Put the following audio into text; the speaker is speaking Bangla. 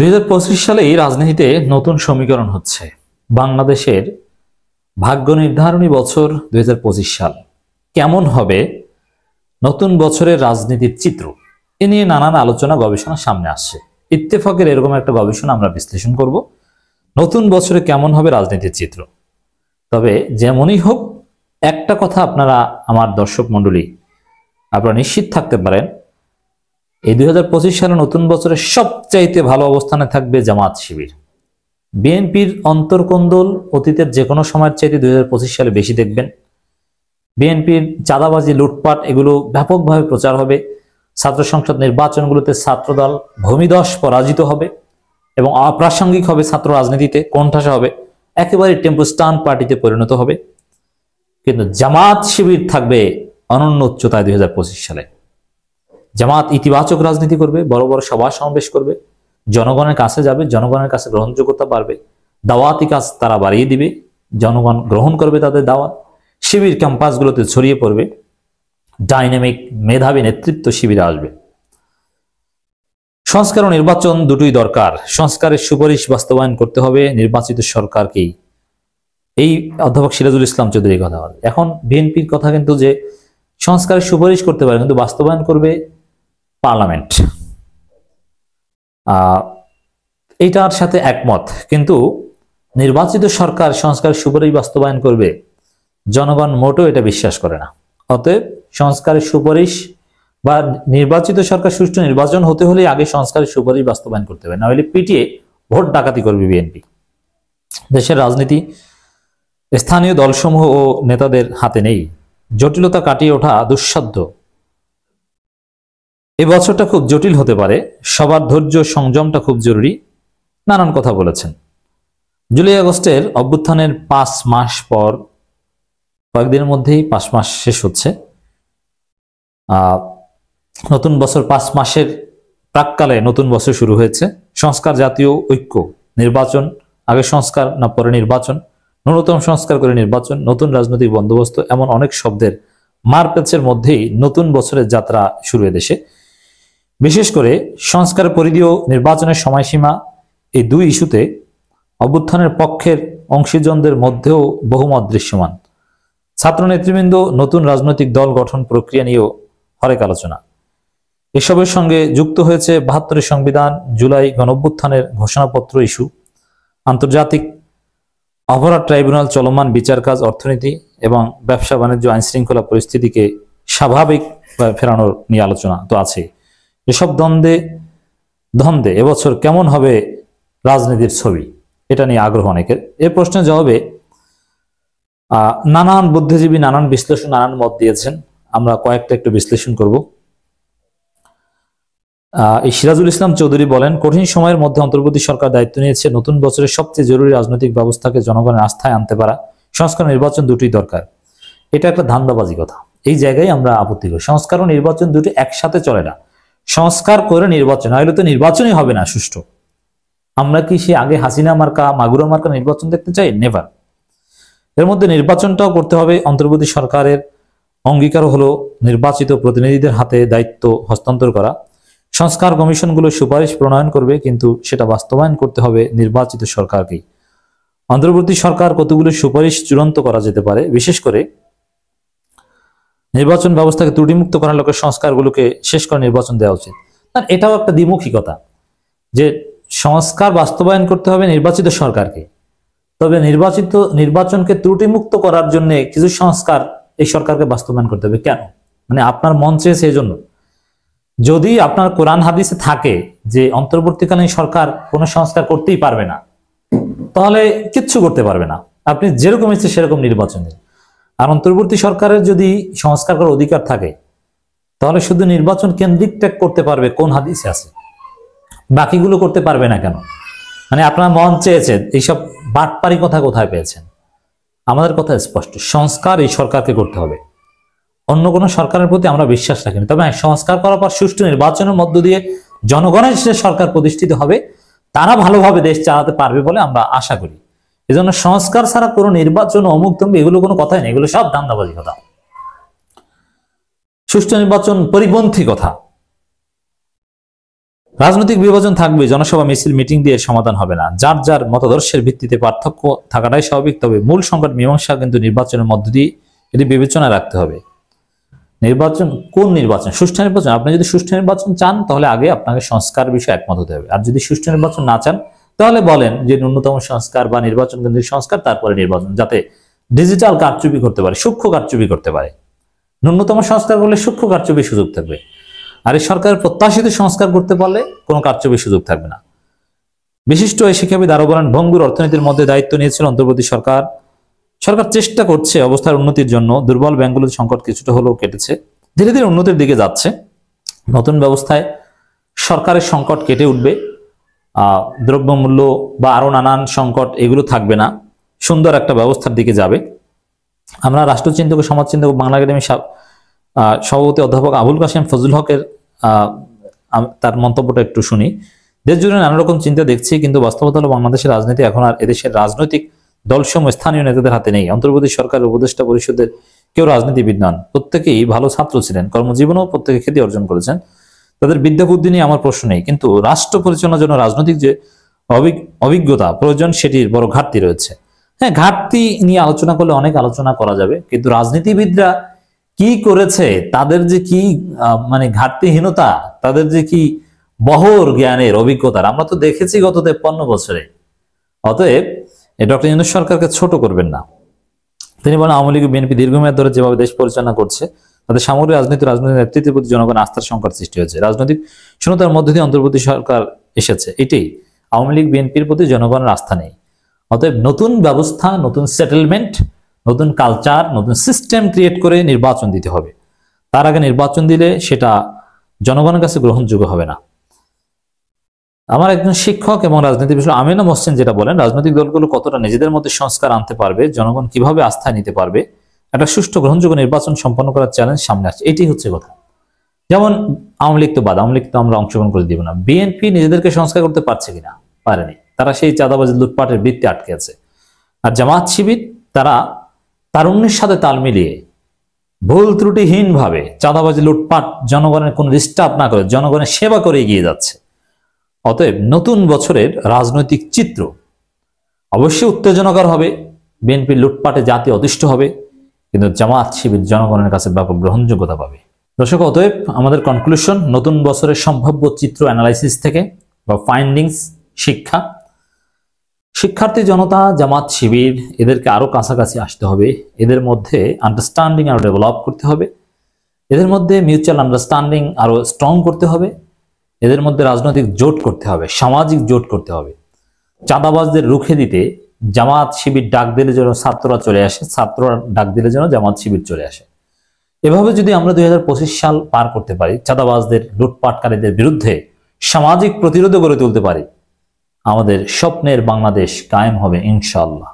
2025 সালে এই রাজনীতিতে নতুন সমীকরণ হচ্ছে। বাংলাদেশের ভাগ্য নির্ধারণী বছর 2025 সাল কেমন হবে, নতুন বছরের রাজনীতির চিত্র এ নিয়ে নানান আলোচনা গবেষণা সামনে আসছে। ইত্তেফাকের এরকম একটা গবেষণা আমরা বিশ্লেষণ করব, নতুন বছরে কেমন হবে রাজনীতির চিত্র। তবে যেমনই হোক, একটা কথা আপনারা আমার দর্শক মণ্ডলী আপনারা নিশ্চিত থাকতে পারেন, এই 2025 সালে নতুন বছরের সবচাইতে ভালো অবস্থানে থাকবে জামাত শিবির। বিএনপির অন্তর্কোন্দল অতীতের যে কোনো সময়ের চাইতে 2025 সালে বেশি দেখবেন। বিএনপির চাঁদাবাজি, লুটপাট এগুলো ব্যাপকভাবে প্রচার হবে। ছাত্র সংসদ নির্বাচনগুলোতে ছাত্রদল ভূমিধস পরাজিত হবে এবং অপ্রাসঙ্গিক হবে, ছাত্র রাজনীতিতে কোণঠাসা হবে, একেবারে টেম্পোস্টান পার্টিতে পরিণত হবে। কিন্তু জামাত শিবির থাকবে অনন্য উচ্চতায় 2025 সালে। জামাত ইতিবাচক রাজনীতি করবে, বড় বড় সভা সমাবেশ করবে, জনগণের কাছে যাবে, জনগণের কাছে গ্রহণযোগ্যতা বাড়বে, দাওয়াতি কাজ তারা বাড়িয়ে দিবে, জনগণ গ্রহণ করবে তাদের দাওয়াত, শিবির ক্যাম্পাসগুলোতে ছড়িয়ে পড়বে, ডাইনামিক মেধাবী নেতৃত্ব শিবিরে আসবে। সংস্কার ও নির্বাচন দুটোই দরকার। সংস্কারের সুপারিশ বাস্তবায়ন করতে হবে নির্বাচিত সরকারকেই। এই অধ্যাপক সিরাজুল ইসলাম চৌধুরীর কথা বলে। এখন বিএনপির কথা কিন্তু যে সংস্কারের সুপারিশ করতে পারে, কিন্তু বাস্তবায়ন করবে পার্লামেন্ট। এইটার সাথে একমত, কিন্তু নির্বাচিত সরকার সংস্কারের সুপারিশ বাস্তবায়ন করবে জনগণ মোটেও এটা বিশ্বাস করে না। অতএব সংস্কারের সুপারিশ বা নির্বাচিত সরকার সুষ্ঠু নির্বাচন হতে হলে আগে সংস্কারের সুপারিশ বাস্তবায়ন করতে হবে, না হলে পিটিয়ে ভোট ডাকাতি করবে বিএনপি। দেশের রাজনীতি স্থানীয় দলসমূহ ও নেতাদের হাতে নেই, জটিলতা কাটিয়ে ওঠা দুঃসাধ্য। এই বছরটা খুব জটিল হতে পারে, সবার ধৈর্য সংযমটা খুব জরুরি, নানান কথা বলেছেন। জুলাই আগস্টের অভ্যুত্থানের 5 মাস পর, কয়েকদিনের মধ্যেই 5 মাস শেষ হচ্ছে। নতুন বছর 5 মাসের প্রাককালে নতুন বছর শুরু হয়েছে। সংস্কার, জাতীয় ঐক্য, নির্বাচন, আগে সংস্কার না পরে নির্বাচন, ন্যূনতম সংস্কার করে নির্বাচন, নতুন রাজনৈতিক বন্দোবস্ত, এমন অনেক শব্দের মারপ্যাচের মধ্যেই নতুন বছরের যাত্রা শুরু দেশে। বিশেষ করে সংস্কারের পরিধি ও নির্বাচনের সময়সীমা, এই দুই ইস্যুতে অভ্যুত্থানের পক্ষের অংশীজনদের মধ্যেও বহুমত দৃশ্যমান। ছাত্র নেতৃবৃন্দ নতুন রাজনৈতিক দল গঠন প্রক্রিয়া নিয়েও হরেক আলোচনা। এসবের সঙ্গে যুক্ত হয়েছে 72 সংবিধান, জুলাই গণঅভ্যুত্থানের ঘোষণাপত্র ইস্যু, আন্তর্জাতিক অপরাধ ট্রাইব্যুনাল চলমান বিচার কাজ, অর্থনীতি এবং ব্যবসা বাণিজ্য, আইন শৃঙ্খলা পরিস্থিতিকে স্বাভাবিক ফেরানোর নিয়ে আলোচনা তো আছে। এসব দ্বন্দ্বে এবছর কেমন হবে রাজনীতির ছবি, এটা নিয়ে আগ্রহ অনেকের। এ প্রশ্নের জবাবে নানান বুদ্ধিজীবী নানান বিশ্লেষণ, নানান মত দিয়েছেন। আমরা কয়েকটা একটু বিশ্লেষণ করব। এই সিরাজুল ইসলাম চৌধুরী বলেন, কঠিন সময়ের মধ্যে অন্তর্বর্তী সরকার দায়িত্ব নিয়েছে। নতুন বছরের সবচেয়ে জরুরি রাজনৈতিক ব্যবস্থাকে জনগণের আস্থায় আনতে পারা। সংস্কার নির্বাচন দুটোই দরকার। এটা একটা ধান্দাবাজি কথা, এই জায়গায় আমরা আপত্তি করি। সংস্কার ও নির্বাচন দুটো একসাথে চলে না। সংস্কার করে নির্বাচন হলে তো নির্বাচনই হবে না সুষ্ঠু। আমরা কি সে আগে হাসিনা মার্কা, মাগুরা মার্কা নির্বাচন দেখতে চাই? নেভার। এর মধ্যে নির্বাচনটাও করতে হবে। অন্তর্বর্তী সরকারের অঙ্গীকার হলো নির্বাচিত প্রতিনিধিদের হাতে দায়িত্ব হস্তান্তর করা। সংস্কার কমিশনগুলো সুপারিশ প্রণয়ন করবে, কিন্তু সেটা বাস্তবায়ন করতে হবে নির্বাচিত সরকারকেই। অন্তর্বর্তী সরকার কতগুলো সুপারিশ চূড়ান্ত করা যেতে পারে, বিশেষ করে নির্বাচন ব্যবস্থাকে ত্রুটিমুক্ত করার লক্ষ্যে সংস্কারগুলোকে শেষ করে নির্বাচন দেওয়া উচিত। এটাও একটা দ্বিমুখী কথা যে সংস্কার বাস্তবায়ন করতে হবে নির্বাচিত সরকারকে, তবে নির্বাচনকে ত্রুটিমুক্ত করার জন্য কিছু সংস্কার এই সরকারকে বাস্তবায়ন করতে হবে। কেন? মানে আপনার মন চেয়েছে এই জন্য। যদি আপনার কোরআন হাদিসে থাকে যে অন্তর্বর্তীকালীন সরকার কোনো সংস্কার করতেই পারবে না, তাহলে কিচ্ছু করতে পারবে না। আপনি যেরকম ইচ্ছে সেরকম নির্বাচন দিন। আর অন্তর্বর্তী সরকারের যদি সংস্কার করার অধিকার থাকে, তাহলে শুধু নির্বাচন কেন্দ্রিক ত্যাগ করতে পারবে কোন হাদিসে আছে, বাকিগুলো করতে পারবে না কেন? মানে আপনার মন চেয়েছে, এইসব বাটপারি কথা কোথায় পেয়েছেন? আমাদের কথা স্পষ্ট, সংস্কার এই সরকারকে করতে হবে। অন্য কোনো সরকারের প্রতি আমরা বিশ্বাস রাখিনি, তবে সংস্কার করার পর সুষ্ঠু নির্বাচনের মধ্য দিয়ে জনগণের যে সরকার প্রতিষ্ঠিত হবে, তারা ভালোভাবে দেশ চালাতে পারবে বলে আমরা আশা করি। এজন্য সংস্কার ছাড়া কোনো নির্বাচন, অমুক তমুক, এগুলো কোনো কথাই নেই, এগুলো সব ধান্দাবাজি কথা, সুষ্ঠু নির্বাচন পরিপন্থী কথা। রাজনৈতিক বিভাজন থাকবে, জনসভা মিছিল মিটিং দিয়ে সমাধান হবে না। যার যার মতাদর্শের ভিত্তিতে পার্থক্য থাকাটাই স্বাভাবিক, তবে মূল সংকট মীমাংসা কিন্তু নির্বাচনের মধ্য দিয়ে এটি বিবেচনায় রাখতে হবে। নির্বাচন, কোন নির্বাচন? সুষ্ঠু নির্বাচন। আপনি যদি সুষ্ঠু নির্বাচন চান তাহলে আগে আপনাকে সংস্কার বিষয়ে একমত হতে হবে, আর যদি সুষ্ঠু নির্বাচন না চান তাহলে বলেন যে ন্যূনতম সংস্কার বা নির্বাচন কেন্দ্রিক সংস্কার, তারপরে নির্বাচন, যাতে ডিজিটাল কারচুপি করতে পারে, সূক্ষ্ম কারচুপি করতে পারে। ন্যূনতম সংস্কার করলে সূক্ষ্ম কারচুপির সুযোগ থাকবে, আর এই সরকারের প্রত্যাশিত সংস্কার করতে পারলে কোনো কারচুপির সুযোগ থাকবে না। বিশিষ্ট এই শিক্ষাবিদ আরো বলেন, ভঙ্গুর অর্থনীতির মধ্যে দায়িত্ব নিয়েছিল অন্তর্বর্তী সরকার। সরকার চেষ্টা করছে অবস্থার উন্নতির জন্য। দুর্বল ব্যাংকগুলোর সংকট কিছুটা হলেও কেটেছে, ধীরে ধীরে উন্নতির দিকে যাচ্ছে। নতুন ব্যবস্থায় সরকারের সংকট কেটে উঠবে, দ্রব্যমূল্য বা আরো নানান সংকট এগুলো থাকবে না, সুন্দর একটা ব্যবস্থার দিকে যাবে। আমরা রাষ্ট্রচিন্তক ও সমাজচিন্তক বাংলা একাডেমির সভাপতি অধ্যাপক আবুল কাশেম ফজলুল হকের তার মন্তব্যটা একটু শুনি। দেশ জুড়ে নানা রকম চিন্তা দেখছি, কিন্তু বাস্তবতা হলো বাংলাদেশের রাজনীতি এখন আর এদেশের রাজনৈতিক দলসমূহ স্থানীয় নেতাদের হাতে নেই। অন্তর্বর্তী সরকারের উপদেষ্টা পরিষদের কেউ রাজনীতিবিদ নন, প্রত্যেকেই ভালো ছাত্র ছিলেন, কর্মজীবনেও প্রত্যেকে খ্যাতি অর্জন করেছেন। তাদের বিদ্যা বুদ্ধি নিয়ে আমার প্রশ্ন নেই, কিন্তু রাষ্ট্র পরিচালনার জন্য রাজনৈতিক যে অভিজ্ঞতা প্রয়োজন সেটির বড় ঘাটতি রয়েছে। হ্যাঁ, ঘাটতি নিয়ে আলোচনা করলে অনেক আলোচনা করা যাবে, কিন্তু রাজনীতিবিদরা কি করেছে, তাদের যে কি মানে ঘাটতিহীনতা, তাদের যে কি বহর জ্ঞানের অভিজ্ঞতার, আমরা তো দেখেছি গত 53 বছরে। অতএব ডক্টর ইউনূস সরকারকে ছোট করবেন না। তিনি বলেন, আওয়ামী লীগ বিএনপি দীর্ঘমেয়াদ ধরে যেভাবে দেশ পরিচালনা করছে তাদের সামগ্রিক রাজনৈতিক নেতৃত্বের প্রতি জনগণের আস্থার সংকট সৃষ্টি হয়েছে। রাজনৈতিক শূন্যতার মধ্য দিয়ে অন্তর্বর্তী সরকার এসেছে, এটাই আওয়ামী লীগ বিএনপির প্রতি জনগণের আস্থা নেই। অতএব নতুন ব্যবস্থা, নতুন সেটেলমেন্ট, নতুন কালচার, নতুন সিস্টেম ক্রিয়েট করে নির্বাচন দিতে হবে। তার আগে নির্বাচন দিলে সেটা জনগণের কাছে গ্রহণযোগ্য হবে না। আমার একজন শিক্ষক এবং রাজনীতি বিষয় আমিনা মোহসেন যেটা বলেন, রাজনৈতিক দলগুলো কতটা নিজেদের মধ্যে সংস্কার আনতে পারবে, জনগণ কিভাবে আস্থায় নিতে পারবে, একটা সুষ্ঠু গ্রহণযোগ্য নির্বাচন সম্পন্ন করার চ্যালেঞ্জ সামনে আসছে, এটি হচ্ছে কথা। যেমন আওয়ামী লীগ তো বাদ, আওয়ামী লীগ তো আমরা অংশগ্রহণ করে দিব না। বিএনপি নিজেদেরকে সংস্কার করতে পারছে কিনা? পারেনি, তারা সেই চাঁদাবাজি লুটপাটের বৃত্তে আটকে আছে। আর জামাত শিবির তারা তারুণ্যের সাথে তাল মিলিয়ে ভুল ত্রুটিহীন ভাবে চাঁদাবাজি লুটপাট জনগণের কোনো ডিস্টার্ব না করে জনগণের সেবা করে এগিয়ে যাচ্ছে। অতএব নতুন বছরের রাজনৈতিক চিত্র অবশ্যই উত্তেজনাকর হবে, বিএনপির লুটপাটে জাতি অতিষ্ঠ হবে, কিন্তু জামাত শিবির জনগণের কাছে ব্যাপক গ্রহণযোগ্যতা পাবে। দর্শক, অতএব আমাদের কনক্লুশন, নতুন বছরের সম্ভাব্য চিত্র অ্যানালাইসিস থেকে বা ফাইন্ডিংস, শিক্ষার্থী জনতা, জামাত শিবির, এদেরকে আরো কাছাকাছি আসতে হবে, এদের মধ্যে আন্ডারস্ট্যান্ডিং আরো ডেভেলপ করতে হবে, এদের মধ্যে মিউচুয়াল আন্ডারস্ট্যান্ডিং আরো স্ট্রং করতে হবে, এদের মধ্যে রাজনৈতিক জোট করতে হবে, সামাজিক জোট করতে হবে। চাঁদাবাজদের রুখে দিতে জামাত শিবির ডাক দিলে যেন ছাত্ররা চলে আসে, ছাত্ররা ডাক দিলে যেন জামাত শিবির চলে আসে। এভাবে যদি আমরা 2025 সাল পার করতে পারি, চাঁদাবাজদের, লুটপাটকারীদের বিরুদ্ধে সামাজিক প্রতিরোধ গড়ে তুলতে পারি, আমাদের স্বপ্নের বাংলাদেশ কায়েম হবে ইনশাআল্লাহ।